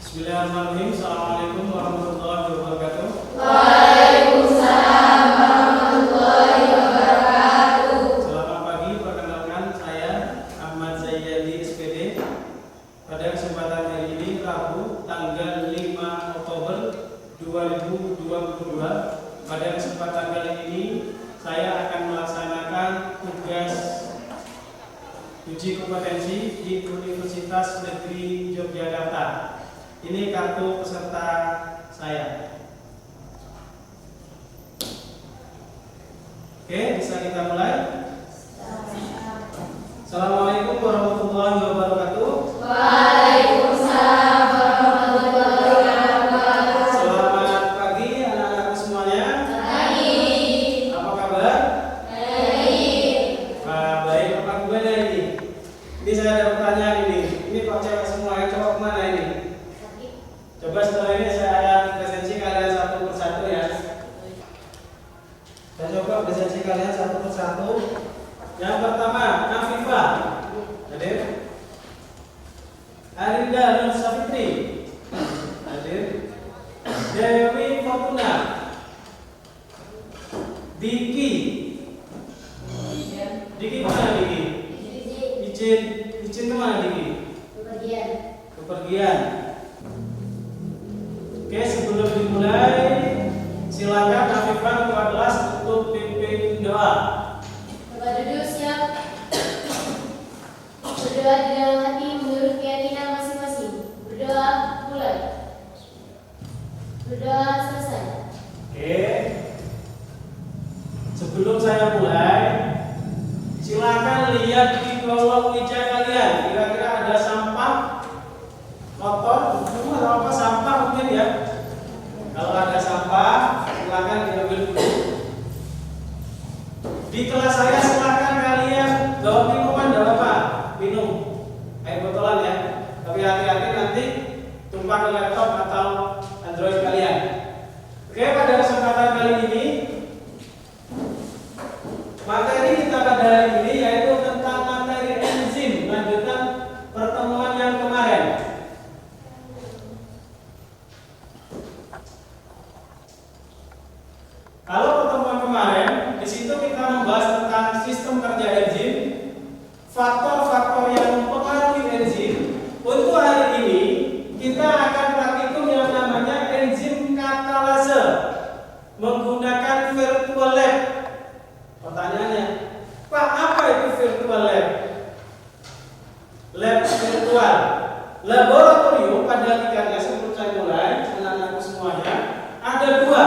Bismillahirrahmanirrahim. Assalamualaikum warahmatullahi wabarakatuh. Waalaikumsalam warahmatullahi wabarakatuh. Selamat pagi, perkenalkan saya Ahmad Zayyadi SPD. Pada kesempatan hari ini Rabu tanggal 5 Oktober 2022. Pada kesempatan kali ini saya akan melaksanakan tugas uji kompetensi di Universitas Negeri Yogyakarta. Ini kartu peserta saya. Oke, bisa kita mulai? Assalamualaikum warahmatullahi wabarakatuh. Waalaikumsalam warahmatullahi wabarakatuh. Selamat pagi anak-anakku semuanya. Baik. Apa kabar? Baik. Baik, apa gimana ini? Ini saya ada pertanyaan ini. Ini kok cewek semua, cowok kemana ini? Coba setelah ini saya akan presensi kalian satu persatu ya. Saya coba presensi kalian satu persatu. Yang pertama, Afifah. Hadir. Arinda Nur Safitri. Hadir. Dewi Fortuna. Diki. Diki mana Diki? Izin kemana Diki? Kepergian. Oke, sebelum dimulai, silakan Afifah ketua kelas untuk pimpin doa. Bapak duduk siap. Berdoa di dalam hati menurut keyakinan masing-masing. Berdoa mulai. Berdoa selesai. Oke. Sebelum saya mulai, silakan lihat di kolom meja kalian. Kira-kira ada sampah, kotor, atau apa sampah mungkin ya. Kalau ada sampah, silakan diambil dulu. Di kelas saya silakan kalian bawa minuman, bawa apa? Minum air botolan ya. Tapi hati-hati nanti tumpah ke laptop atau Android kalian. Oke, pada kesempatan kali ini materi kita pada hari ini yaitu tentang materi enzim, lanjutan pertemuan yang kemarin. Kalau pertemuan kemarin, di situ kita membahas tentang sistem kerja enzim, faktor-faktor yang mempengaruhi enzim. Untuk hari ini, kita akan praktikum yang namanya enzim katalase menggunakan virtual lab. Pertanyaannya, Pak, apa itu virtual lab? Lab virtual. Laboratorium pada tingkatnya sebelum saya mulai, anak-anakku semuanya, ada dua.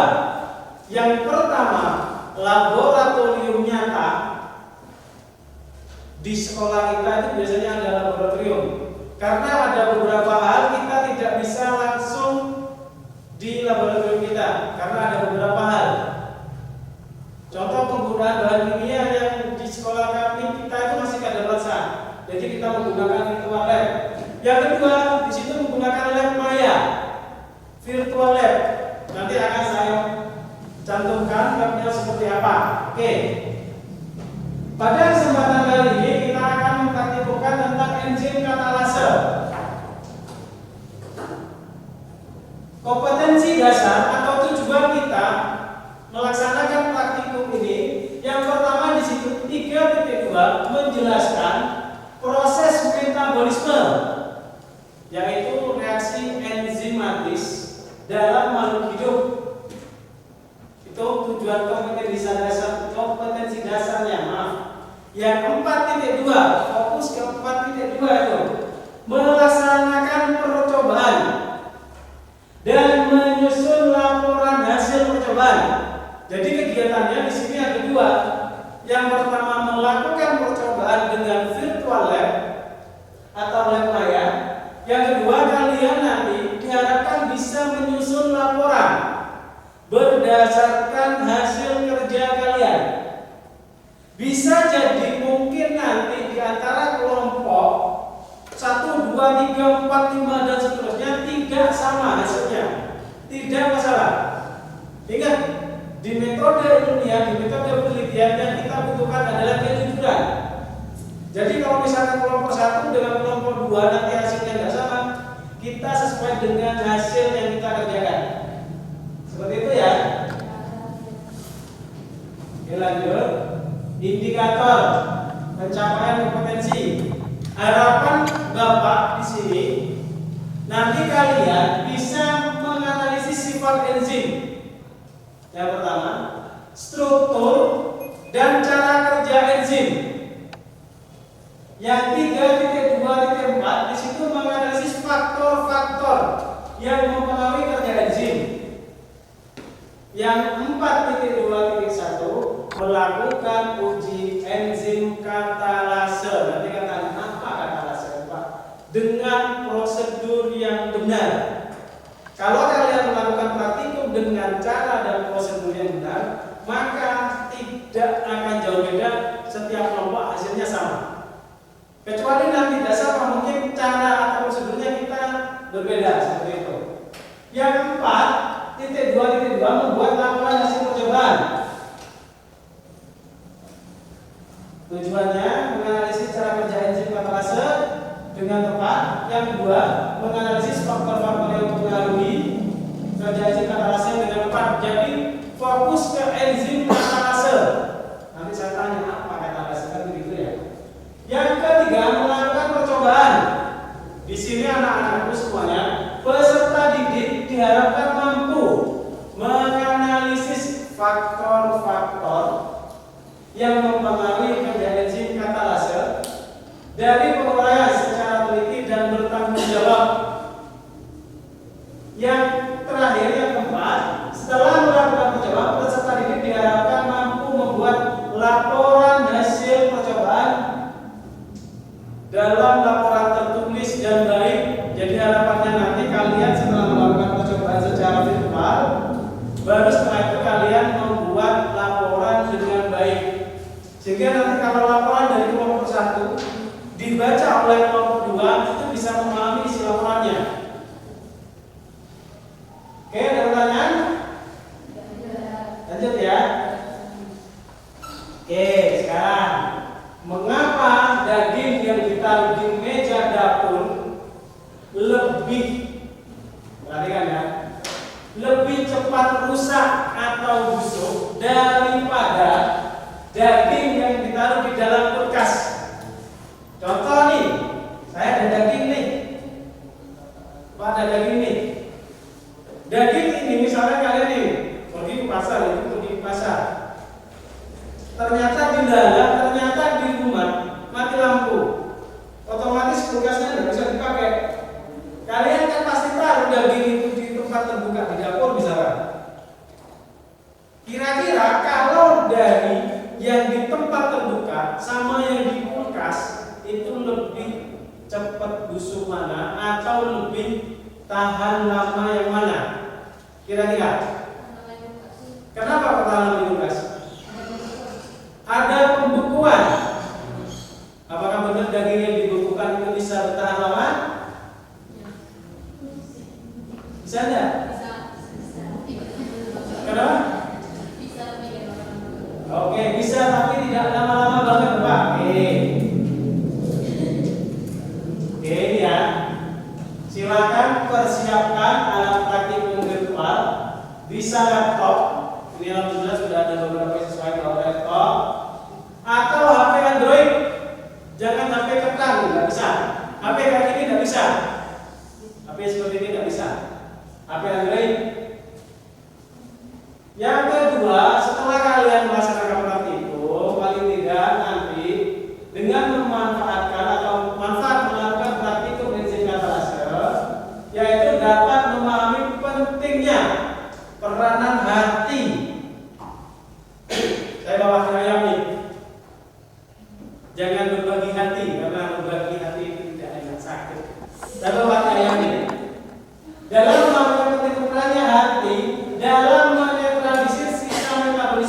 Yang pertama, laboratorium nyata. Di sekolah kita itu biasanya ada laboratorium. Karena ada beberapa hal kita tidak bisa langsung di laboratorium kita, karena ada beberapa hal. Contoh penggunaan bahan kimia yang di sekolah kami kita itu masih kadaluarsa. Jadi kita menggunakan virtual lab. Yang kedua, di situ menggunakan lab maya, virtual lab. Nanti akan saya cantumkan labnya seperti apa. Oke. Pada kesempatan kali ini kita akan mempraktikkan tentang enzim katalase. Kompetensi dasar atau tujuan kita melaksanakan praktikum ini, yang pertama di situ 3.2 menjelaskan proses metabolisme, yaitu reaksi enzimatis dalam makhluk hidup. Itu tujuan kompetensi dasarnya, maaf. Yang 4.2, fokus ke 4.2 itu melaksanakan percobaan dan menyusun laporan hasil percobaan. Jadi kegiatannya di sini ada dua. Yang pertama melakukan percobaan dengan virtual lab atau lab maya. Yang kedua, kalian nanti diharapkan bisa menyusun laporan berdasarkan hasil kerja kalian. Bisa jadi mungkin nanti di antara kelompok 1, 2, 3, 4, 5 dan seterusnya tidak sama hasilnya. Tidak masalah. Ingat, di metode ilmiah, di metode penelitian yang kita butuhkan adalah kejujuran. Jadi kalau misalkan kelompok 1 dengan kelompok 2 nanti hasilnya tidak sama, kita sesuai dengan hasil yang kita kerjakan. Seperti itu ya. Oke, lanjut. Indikator pencapaian kompetensi. Harapan Bapak di sini nanti kalian bisa menganalisis sifat enzim. Yang pertama, struktur dan cara kerja enzim. Yang 3.2.4 di situ menganalisis faktor-faktor yang mempengaruhi kerja enzim. Yang 4.2.1 melakukan uji enzim katalase. Nanti katanya apa katalase, Pak? Dengan prosedur yang benar. Kalau kalian melakukan praktikum dengan cara dan prosedur yang benar, maka tidak akan jauh beda, setiap kelompok hasilnya sama. Kecuali nanti tidak sama, mungkin cara atau prosedurnya kita berbeda seperti itu. Yang 4.2.2 membuat laporan hasil percobaan. Tujuannya menganalisis cara kerja enzim katalase dengan tepat. Yang kedua, menganalisis faktor-faktor yang mempengaruhi kerja enzim katalase dengan tepat. Jadi fokus ke enzim katalase. Nanti saya tanya apa katalase, kan begitu ya. Yang ketiga, melakukan percobaan. Di sini anak-anakku semuanya, peserta didik diharapkan mampu menganalisis faktor-faktor yang mempengaruhi kerja enzim katalase dari penguraian secara teliti dan bertanggung jawab. Yang terakhir, yang keempat, setelah melakukan percobaan, peserta didik diharapkan mampu membuat laporan hasil percobaan dalam laporan tertulis dan baik. Jadi harapannya nanti kalian setelah melakukan percobaan secara virtual, baru setelah itu kalian membuat laporan dengan baik. Sehingga nanti kalau laporan dari kelompok 1 dibaca oleh kelompok 2, itu bisa memahami isi laporannya. Oke, ada pertanyaan? Lanjut ya. Oke, sekarang mengapa daging yang ditaruh di meja dapur lebih, perhatikan ya, lebih cepat rusak atau busuk daripada daging yang ditaruh di dalam kulkas? Contoh nih, saya ada daging nih, Pak, ada daging nih. Daging ini misalnya kalian nih pergi ke pasar, itu pergi ke pasar. Ternyata di dalam, ternyata di rumah mati lampu, otomatis kulkasnya tidak bisa dipakai. Kalian kan pasti taruh daging itu di tempat terbuka, di dapur misalkan. Kira-kira kalau dari yang di tempat terbuka sama yang di kulkas itu lebih cepat busuk mana atau lebih tahan lama yang mana? Kira-kira? Kenapa kok tahan lama di kulkas? Ada pembekuan. Apakah benar daging yang dibekukan itu bisa bertahan lama? Bisa enggak? Kenapa? Oke, bisa tapi tidak lama-lama banget, Pak. Oke, ini ya. Silakan persiapkan alat praktikum virtual. Bisa laptop. Ini alhamdulillah sudah ada beberapa siswa yang bawa laptop. Atau HP Android. Jangan HP kertas, nggak bisa. HP kayak gini nggak bisa. HP seperti ini nggak bisa. HP Android. Yang kedua, setelah kalian melaksanakan praktikum, paling tidak nanti dengan memanfaatkan atau manfaat melakukan praktikum enzim katalase, yaitu dapat memahami pentingnya peranan hati. Saya bawa ayam nih. Jangan berbagi hati, karena berbagi hati itu tidak enak, sakit. Saya bawa ayam nih. Dalam melakukan penting perannya hati, dalam menetralisir sistem metabolisme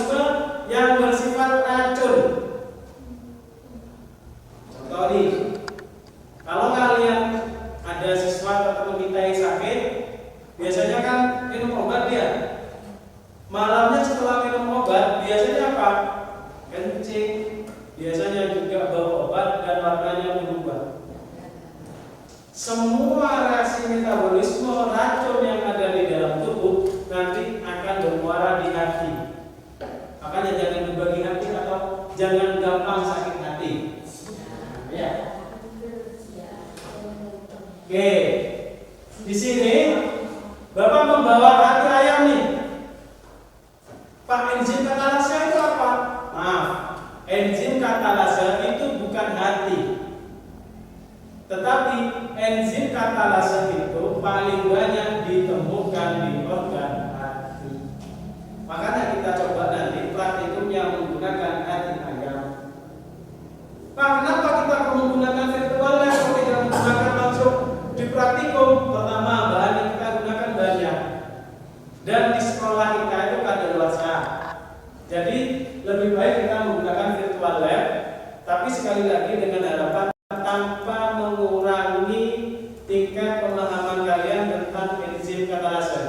gampang sakit hati. Ya. Oke. Di sini Bapak membawa hati ayam nih. Pak, enzim katalase itu apa? Maaf, enzim katalase itu bukan hati. Tetapi enzim katalase itu paling banyak ditemukan di organ hati. Makanya kita coba nanti praktikum yang menggunakan hati ayam. Pak, kenapa kita menggunakan virtual lab kalau tidak menggunakan langsung di praktikum? Pertama, bahan yang kita gunakan banyak. Dan di sekolah kita itu kadaluarsa. Jadi lebih baik kita menggunakan virtual lab, tapi sekali lagi dengan harapan tanpa mengurangi tingkat pemahaman kalian tentang enzim katalase.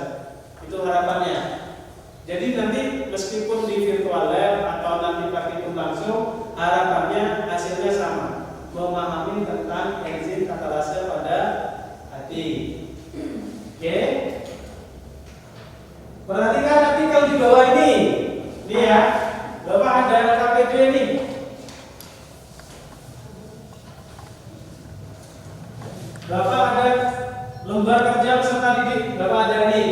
Itu harapannya. Jadi nanti meskipun di virtual lab atau nanti praktikum langsung, harapannya hasilnya sama, memahami tentang enzim katalase pada hati. Oke? Perhatikan artikel di bawah ini. Ini ya, Bapak ada KPD nih. Bapak ada lembar kerja peserta didik. Bapak ada nih.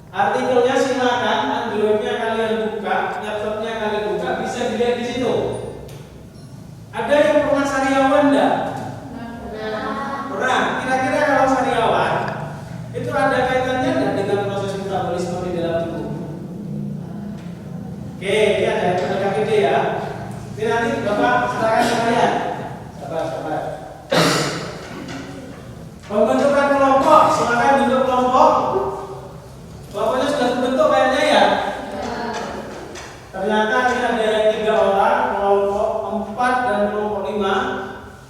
Artikelnya silakan, Androidnya kalian buka, laptopnya kalian buka, bisa dilihat di situ. Ada yang pernah sariawan enggak? Pernah. Kira-kira kalau sariawan itu ada kaitannya enggak dengan proses metabolisme di dalam tubuh? Oke, ini ada KPD ya. Ini nanti Bapak silakan sekalian. Sabar. Pembentukan kelompok, silakan bentuk kelompok. Kelompoknya sudah terbentuk kayaknya ya. Ternyata ini ada yang 3 orang, kelompok 4 dan kelompok 5.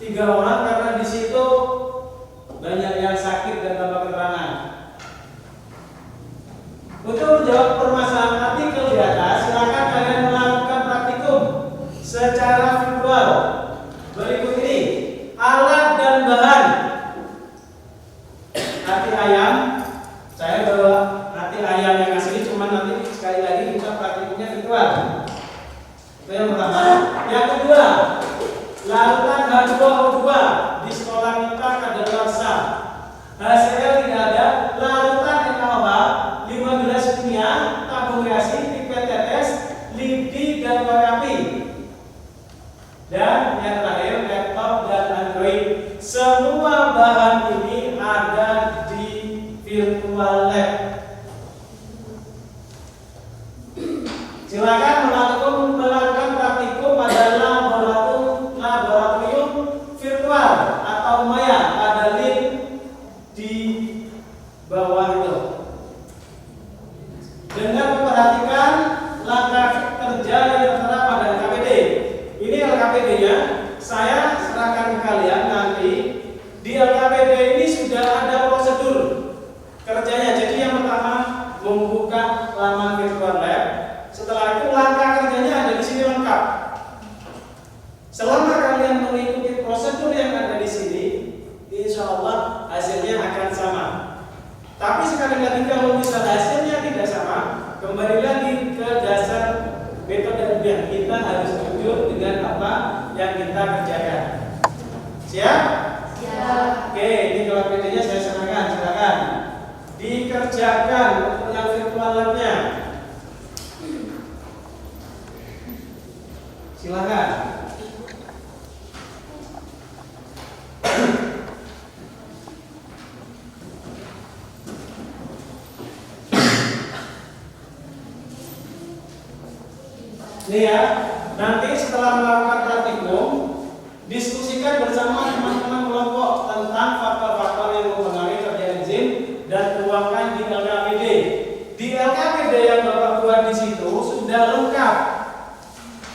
3 orang karena di situ banyak yang sakit dan tanpa keterangan. Untuk menjawab permasalahan artikel di atas, silakan kalian melakukan praktikum secara virtual. Berikut ini alat dan bahan. Hati ayam, saya bawa hati ayam yang asli, cuman nanti sekali lagi kita praktikumnya virtual. Itu yang pertama. Yang kedua, larutan H2O2 di sekolah kita kadaluarsa. HCl tidak ada, larutan NaOH, 5 gelas kimia, tabung reaksi, pipet tetes, lidi dan korek api. Dan yang terakhir, laptop dan Android. Semua bahan ini ada di virtual lab. Silakan melakukan praktikum pada laboratorium virtual atau Maya. Ada link di bawah itu. Dengan memperhatikan langkah kerja yang tertera pada LKPD. Ini LKPD-nya. Saya serahkan ke kalian nanti. Di LKPD ini sudah ada prosedur kerjanya. Jadi yang pertama membuka laman virtual lab. Setelah itu langkah kerjanya ada di sini lengkap. Selama kalian mengikuti prosedur yang ada di sini, insya Allah hasilnya akan sama. Tapi sekali lagi kalau misal hasilnya tidak sama, kembali lagi ke dasar metode yang kita harus jujur dengan apa yang kita kerjakan. Siap? Oke, ini kalau PD-nya saya serahkan, silakan dikerjakan untuk yang virtual lab-nya. Silakan. Ini ya, nanti setelah melakukan praktikum, diskusikan bersama teman-teman kelompok tentang faktor-faktor yang mempengaruhi kerja enzim dan tuangkan di LKPD. Di LKPD yang Bapak buat di situ sudah lengkap.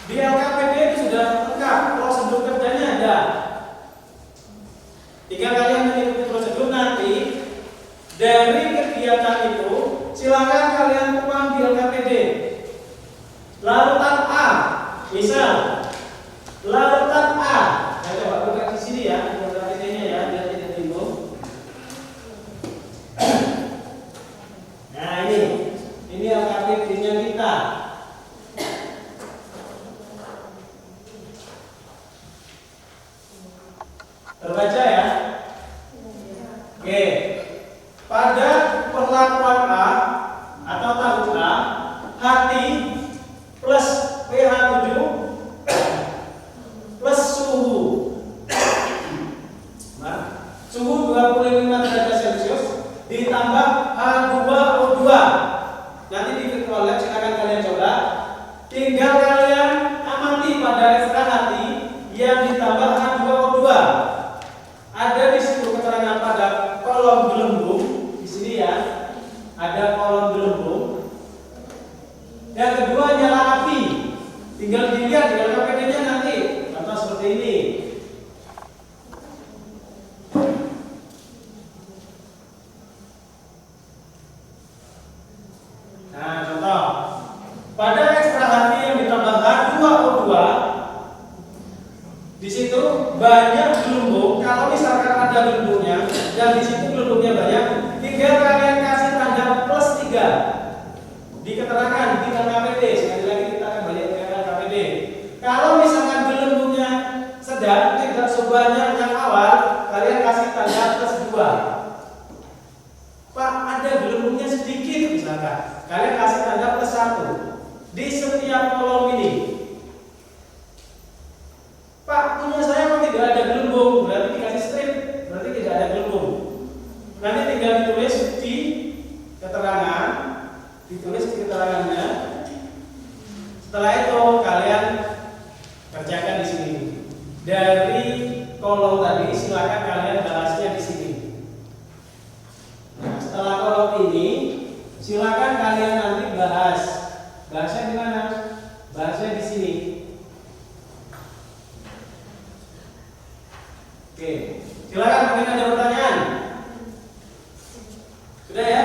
Di LKPD itu sudah lengkap, prosedur kerjanya ada. Tinggal kalian mengikuti prosedur nanti. Dari kegiatan itu, silakan kalian tuang di LKPD. Larutan A, misal larutan A, saya coba buka di sini ya, LKPD-nya ya, biar tidak bingung. Nah ini LKPD-nya kita. Terbaca ya? Oke. Pada perlakuan A atau tahun A, hati plus pH 7 plus suhu. Nah, suhu 25 derajat Celcius ditambah H2O2. Nanti di virtual lab silakan kalian coba. Tinggal kalian amati pada ekstra hati yang ditambah H2O2. Ada di situ keterangan pada kolom gelembung di sini ya. Ada kolom gelembung. Yang kedua nyala api. Tinggal dilihat di LKPD-nya nanti. Contoh seperti ini. Nah, contoh. Pada ekstra hati yang ditambah H2O2, di situ banyak gelembung. Kalau misalkan ada gelembungnya dan di situ gelembungnya banyak, tinggal kalian kasih tanda plus 3 di keterangan di LKPD. Sekali lagi kita akan balik ke LKPD. Kalau misalkan gelembungnya sedang, tidak sebanyak yang awal, kalian kasih tanda plus 2. Pak, ada gelembungnya sedikit misalkan, kalian kasih tanda plus 1 di setiap kolom ini. Pak, punya saya kok tidak ada gelembung, berarti dikasih strip, berarti tidak ada gelembung. Nanti tinggal ditulis di keterangan, ditulis di keterangannya. Setelah itu kalian kerjakan di sini. Dari kolom tadi silakan kalian bahasnya di sini. Nah, setelah kolom ini silakan kalian nanti bahas. Bahasnya di mana? Bahasnya di sini. Oke, silakan mungkin ada pertanyaan. Sudah ya?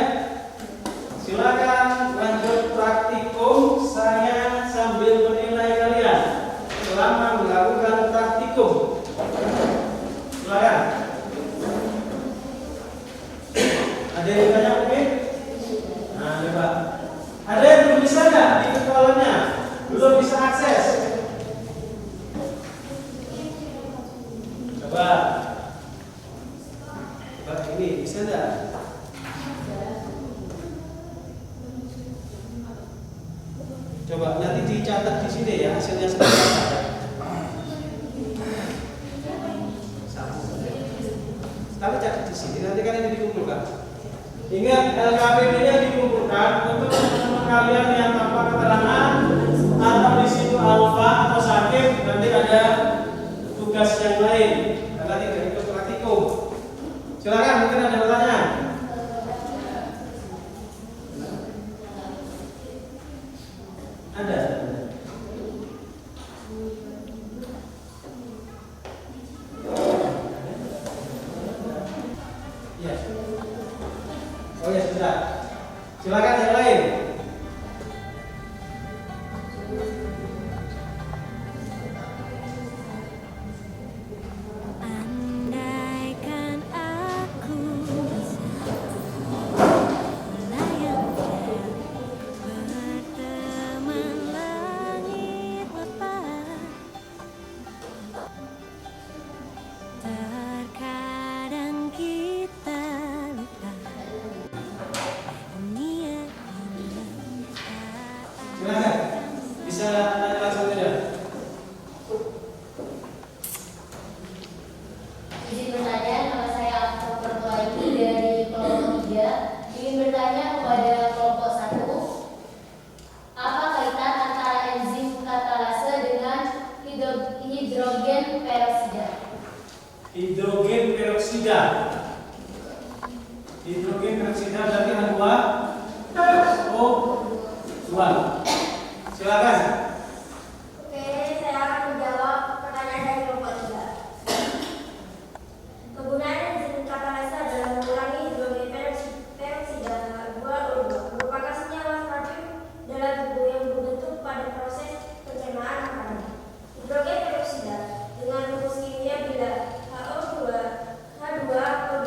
Silakan lanjut praktikum. Saya sambil menilai kalian selama melakukan praktikum. Silakan. Ada yang tanya mungkin? Nah, coba. Ada yang belum bisa nggak di virtualnya? Belum bisa akses? Coba. Coba ini bisa nggak? Coba nanti dicatat di sini ya hasilnya seperti apa. Tapi catat di sini nanti kan ini dikumpulkan. Ingat LKPD-nya dikumpulkan untuk teman-teman kalian yang tanpa keterangan atau di situ alfa atau sakit, nanti ada tugas yang lain karena tidak ikut praktikum. Silakan mungkin ada pertanyaan. Ada. Ya. Oh ya sudah. Silakan yang lain. Andaikan aku bisa melayangkan berteman langit lepas, terkadang kita lupa dunia ini. Silakan. Bisa tanya langsung saja. Izin bertanya, nama saya Afro Pertuaini dari kelompok 3. Ingin bertanya kepada kelompok 1, apa kaitan antara enzim katalase dengan hidrogen peroksida? Hidrogen peroksida. Hidrogen peroksida berarti H2O2. Silakan. Oke, saya akan menjawab pertanyaan dari kelompok 3. Kegunaan enzim katalase adalah mengurangi hidrogen peroksida H2O2, merupakan senyawa stadium dalam tubuh yang berbentuk pada proses pencernaan makanan. Hidrogen peroksida dengan rumus kimia bila H2O2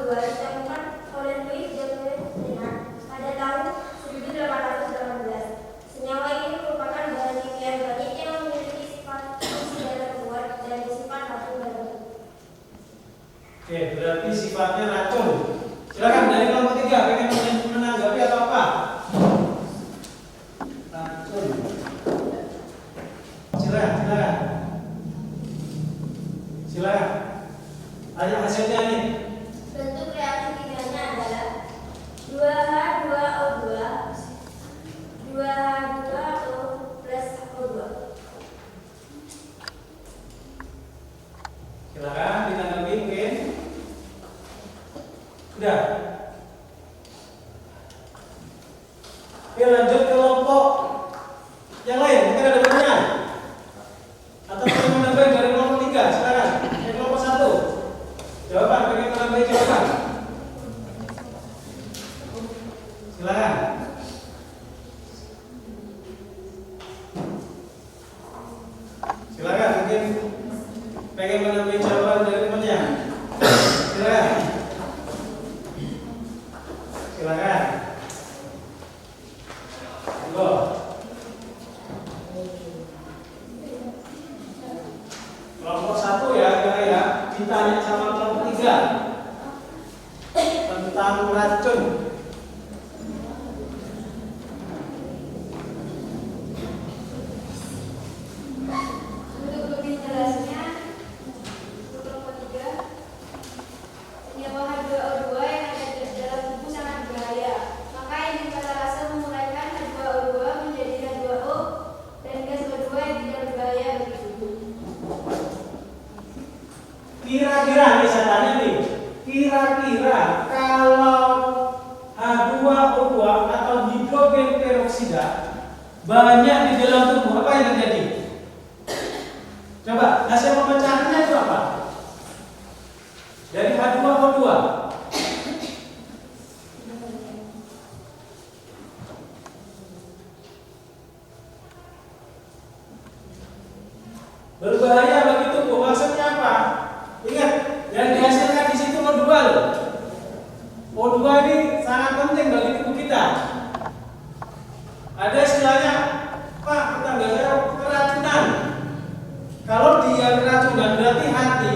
ditemukan oleh Louis Jacques pada tahun 1818. Senyawa ini merupakan bahan kimia sifatnya racun. Silakan dari kelompok 3 pengen menanggapi atau apa? Racun. Silakan. Silakan. Ada hasilnya nih. Bentuk reaksi kimianya adalah 2H2O2 2H2O plus O2. Silakan ditanggapi mungkin. Sudah. Oke, lanjut ke kelompok yang lain. Mungkin ada pertanyaan atau pengen menambah dari kelompok 3. Silakan. Dari kelompok 1. Jawaban, pengen menambah jawaban. Silakan. Silakan, mungkin pengen menambah jawaban dari temannya. Silakan. Silakan. Monggo. Kelompok 1 ya, kira ya. Ditanya sama kelompok 3 tentang racun. Untuk lebih jelasnya, untuk kelompok 3, senyawa H2O2 yang ada di dalam tubuh sangat berbahaya. Maka enzim katalase menguraikan H2O2 menjadi H2O dan gas O2 yang tidak berbahaya bagi tubuh. Kira-kira nih saya tanya nih, kira-kira kalau H2O2 atau hidrogen peroksida banyak di dalam tubuh, apa yang terjadi? Coba hasil pemecahannya itu apa? Dari H2O2. Berbahaya bagi tubuh, maksudnya apa? Ingat, yang dihasilkan di situ O2 loh. O2 ini sangat penting bagi tubuh kita. Ada istilahnya, Pak, tetangga saya keracunan. Kalau dia keracunan berarti hati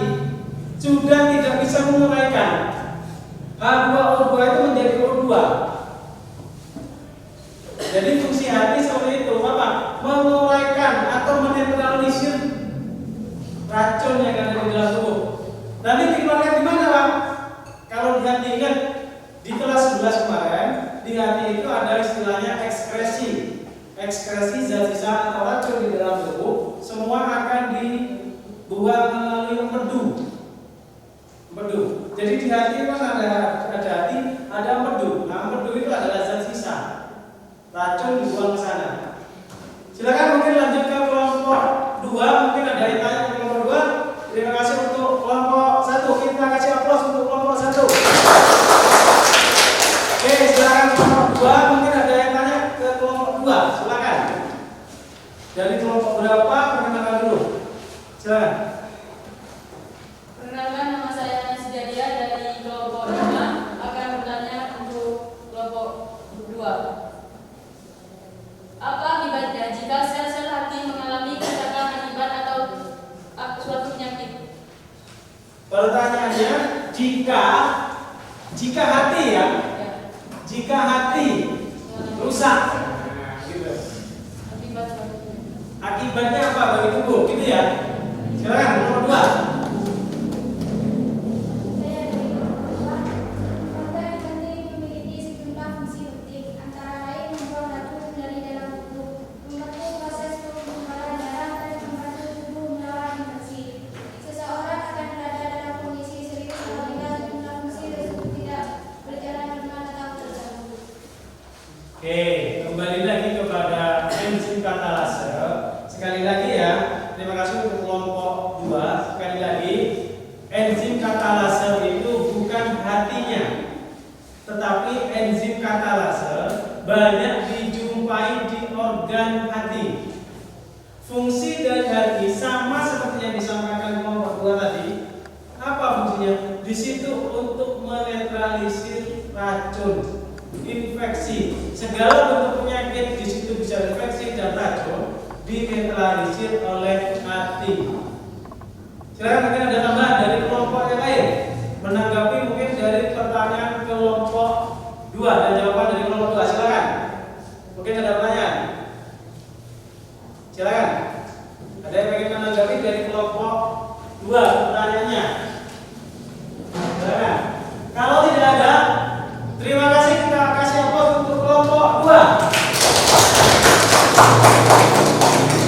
sudah tidak bisa menguraikan. H2O2 itu menjadi O2. Jadi fungsi hati seperti itu, apa? Menguraikan atau menetralisir racun yang ada di dalam tubuh. Nanti dikeluarkan di mana, Pak? Kalau di hati, ingat di kelas 11 kemarin, di hati itu ada istilahnya ekskresi. Ekskresi zat sisa atau racun di dalam tubuh semua akan dibuang melalui empedu. Jadi di hati kan ada hati, ada empedu. Nah, empedu itu adalah zat sisa. Racun dibuang ke sana. Silakan mungkin lanjut ke kelompok 2. Mungkin ada yang tanya ke kelompok 2. Terima kasih untuk kelompok 1. Kita kasih aplaus untuk kelompok 1. Oke, silakan kelompok 2. Mungkin ada yang tanya ke kelompok 2. Silakan. Dari kelompok berapa? Perkenalkan dulu. Silakan. Perkenalkan, nama saya Nasdadia dari kelompok 5 akan bertanya untuk kelompok 2. Apa akibatnya jika sel-sel hati mengalami kerusakan akibat atau suatu penyakit? Pertanyaannya, jika hati ya, jika hati rusak, gitu. Akibat suatu penyakit. Akibatnya apa bagi tubuh? Gitu ya. Silakan nomor 2. Saya dari kelompok 2. Organ hati memiliki sejumlah fungsi penting, antara lain membuang racun dari dalam tubuh, membantu proses pengumpulan darah, dan membantu tubuh melawan infeksi. Seseorang akan berada dalam kondisi serius apabila sejumlah fungsi tersebut tidak berjalan normal atau terganggu. Oke, kembali lagi kepada enzim katalase. Sekali lagi ya, terima kasih untuk kelompok 2. Sekali lagi, enzim katalase itu bukan hatinya, tetapi enzim katalase banyak dijumpai di organ hati. Fungsi dari hati sama seperti yang disampaikan kelompok 2 tadi. Apa fungsinya? Di situ untuk menetralisir racun, infeksi, segala bentuk penyakit di situ bisa infeksi dan racun dinetralisir oleh hati. Silakan mungkin ada tambahan dari kelompok yang lain menanggapi mungkin Silakan. Ada yang ingin menanggapi dari kelompok 2 pertanyaannya? Silakan. Kalau tidak ada, terima kasih, kita kasih aplaus untuk kelompok 2.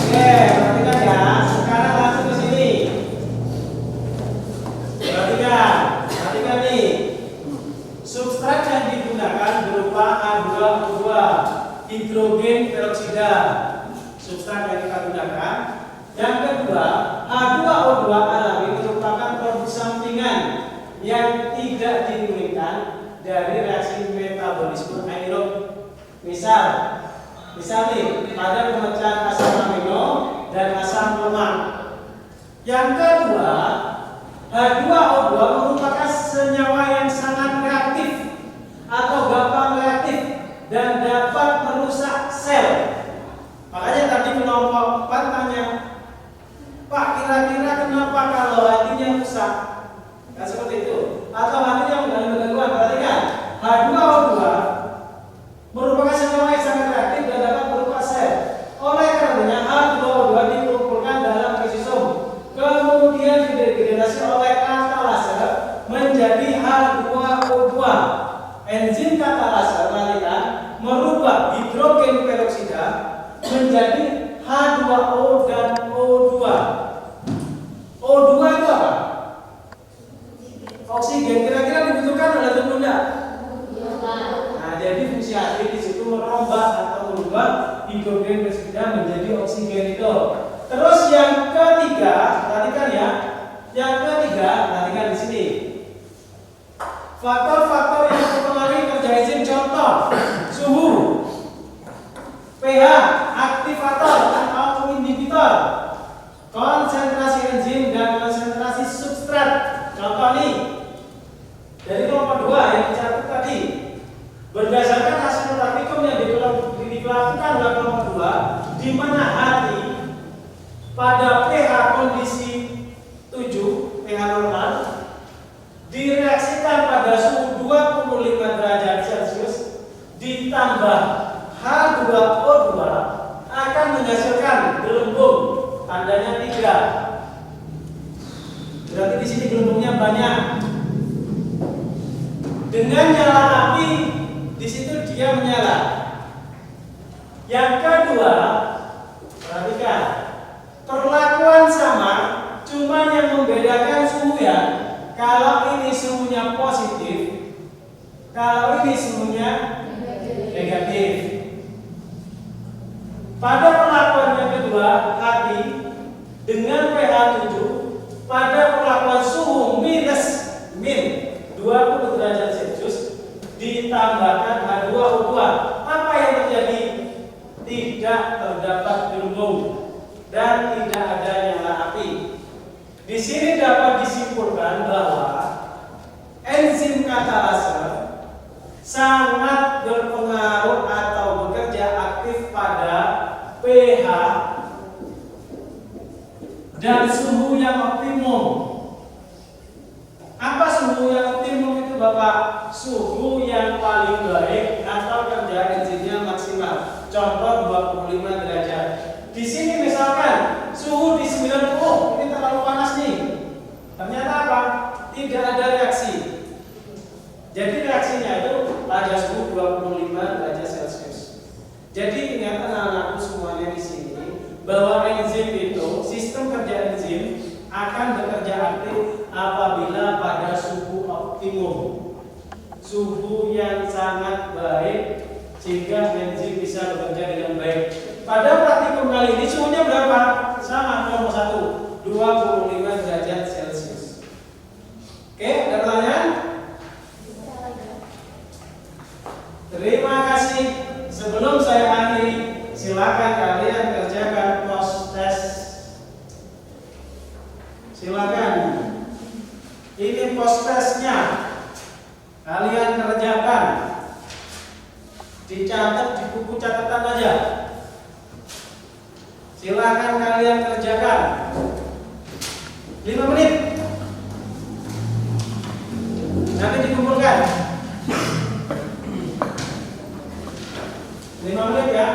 Oke, perhatikan ya. Sekarang langsung ke sini. Perhatikan nih. Substrat yang digunakan berupa H2O2, hidrogen peroksida. Substrat yang kita gunakan. Yang kedua, H2O2 alami merupakan produk sampingan yang tidak dimungkinkan dari reaksi metabolisme anaerob. Misal nih, pada pemecahan asam amino dan asam lemak. Yang kedua, H2O2 merupakan senyawa yang sangat reaktif atau gampang reaktif dan dapat merusak sel. Makanya tadi kelompok 4 tanya, Pak, kira-kira kenapa kalau hatinya rusak? Kan seperti itu. Atau hatinya mengalami gangguan. Perhatikan, H2O2 merupakan senyawa yang sangat reaktif dan dapat merusak sel. Oleh karenanya H2O2 dikumpulkan dalam lisosom, kemudian didegradasi oleh katalase menjadi H2O2. Enzim katalase merubah hidrogen peroksida menjadi H2O dan O2. O2 itu apa? Oksigen. Kira-kira dibutuhkan oleh tubuh enggak? Nah, jadi fungsi aktif di situ merubah atau merubah hidrogen peroksida menjadi oksigen itu. Terus yang ketiga, perhatikan ya. Yang ketiga, perhatikan di sini. Faktor-faktor yang mempengaruhi kerja enzim, contoh suhu, pH, aktivator atau inhibitor, konsentrasi enzim dan konsentrasi substrat. Contoh nih, dari kelompok 2 yang dicatat tadi, berdasarkan hasil praktikum yang dilakukan oleh kelompok 2, di mana hati pada pH kondisi 7, pH normal, direaksikan pada suhu 25 derajat Celcius ditambah H2O2 akan menghasilkan gelembung, tandanya 3. Berarti di sini gelembungnya banyak. Dengan nyala api, di situ dia menyala. Yang kedua, perhatikan, perlakuan sama, cuman yang membedakan suhu ya. Kalau ini suhunya positif, kalau ini suhunya negatif. Pada perlakuan yang kedua, hati dengan pH 7, pada perlakuan suhu min 20 derajat Celcius ditambahkan H2O2. Apa yang terjadi? Tidak terdapat gelembung dan tidak ada nyala api. Di sini dapat disimpulkan bahwa enzim katalase sangat berpengaruh atau bekerja aktif pada pH dan suhu yang optimum. Apa suhu yang optimum itu Bapak? Suhu yang paling baik atau kerja enzimnya maksimal. Contoh 25 derajat. Di sini misalkan suhu di 90, ini terlalu panas nih. Ternyata apa? Tidak ada reaksi. Jadi reaksinya itu pada suhu 25 derajat Celcius. Jadi ingat anak-anakku semuanya di sini bahwa enzim itu, sistem kerja enzim akan bekerja aktif apabila pada suhu optimum, suhu yang sangat baik sehingga enzim bisa bekerja dengan baik. Pada praktikum kali ini suhunya berapa? Sama, nomor 1, 25 derajat Celcius. Oke, ada pertanyaan? Terima kasih. Sebelum saya akhiri, silakan kalian kerjakan post test. Silakan. Ini post testnya. Kalian kerjakan. Dicatat di buku catatan aja. Silakan kalian kerjakan. 5 menit. Nanti dikumpulkan. 5 menit ya.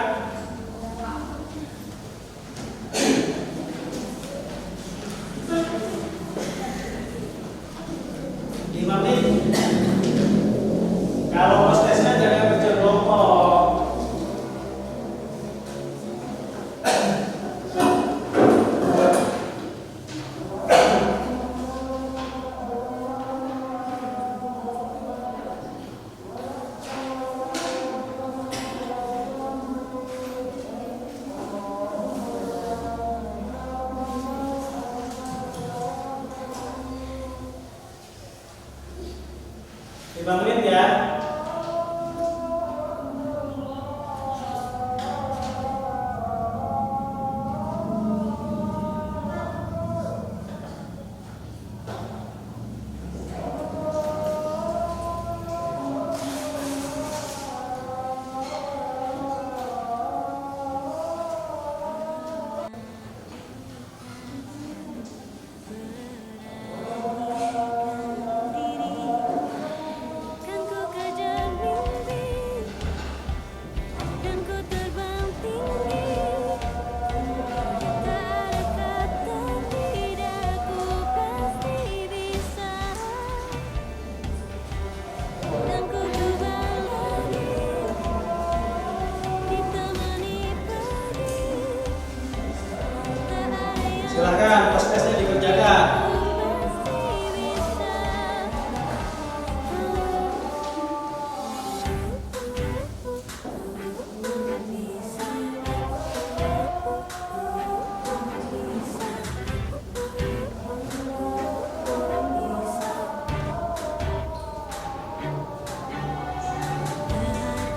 Silakan prosesnya dikerjakan.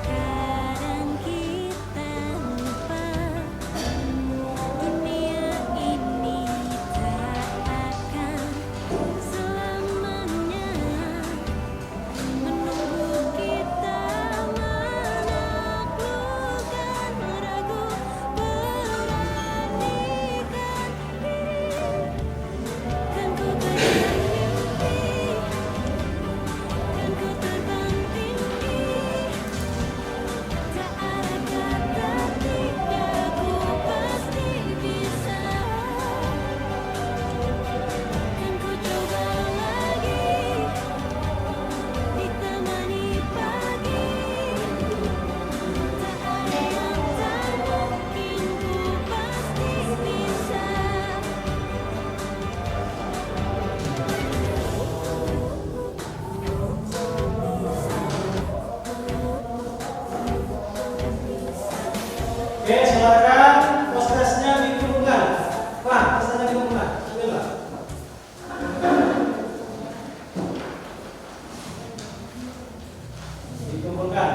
Kadang kita lupa dunia ini tak akan selamanya menunggu kita menaklukkan ragu, beranikan diri. Kan ku terbang mimpi, kan ku terbang tinggi. Tak ada kata tidak, ku pasti bisa. Kan ku coba lagi, ditemani pagi. Tak ada yang tak mungkin, ku pasti bisa. Oke, silakan prosesnya dikumpulkan. Pak, prosesnya dikumpulkan. Bismillah. Dikumpulkan.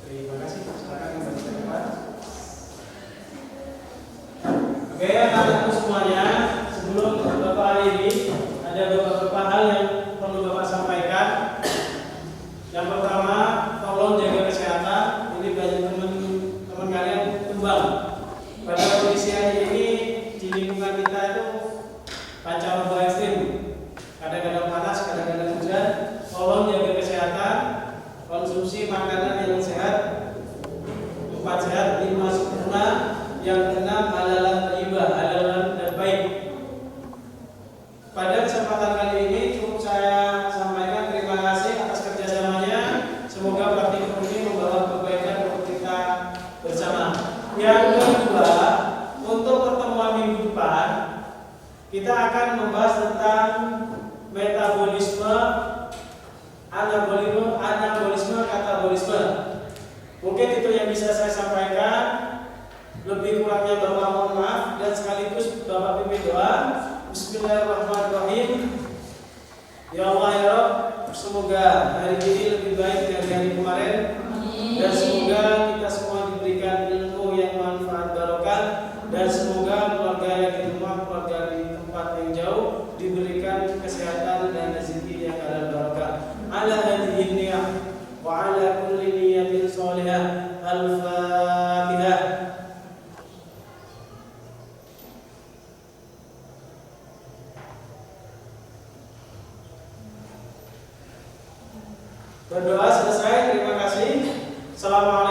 Terima kasih. Silakan kembali ke depan. Oke, anak-anakku semuanya, sebelum Bapak akhiri, ada beberapa hal yang perlu Bapak sampaikan. Yang pertama, tolong jaga kesehatan. Ini banyak teman-teman kalian tumbang. Pada kondisi hari ini di lingkungan kita itu pancaroba ekstrim. Kadang-kadang panas, kadang-kadang hujan. Tolong jaga kesehatan, konsumsi makanan yang sehat, 4 sehat, 5 sempurna, yang keenam halalan thayyibah, halalan dan baik. Pada kesempatan kali ini cukup saya sampaikan terima kasih atas kerjasamanya. Semoga praktikum ini membawa kebaikan untuk kita bersama. Yang kedua, untuk pertemuan minggu depan kita akan membahas tentang metabolisme, anabolisme, katabolisme. Mungkin itu yang bisa saya sampaikan. Lebih kurangnya Bapak mohon maaf, dan sekaligus Bapak pimpin doa. Bismillahirrahmanirrahim. Ya Allah ya Rabb, semoga hari ini lebih baik dari hari kemarin, dan semoga kita semua diberikan ilmu yang manfaat barokah, dan semoga keluarga yang di rumah, keluarga di tempat yang jauh diberikan kesehatan dan rezeki yang halal barokah. Ala hadhihi niyah wa ala kulli niyatin sholihah. Al-Fatihah. Berdoa selesai, terima kasih. Assalamualaikum.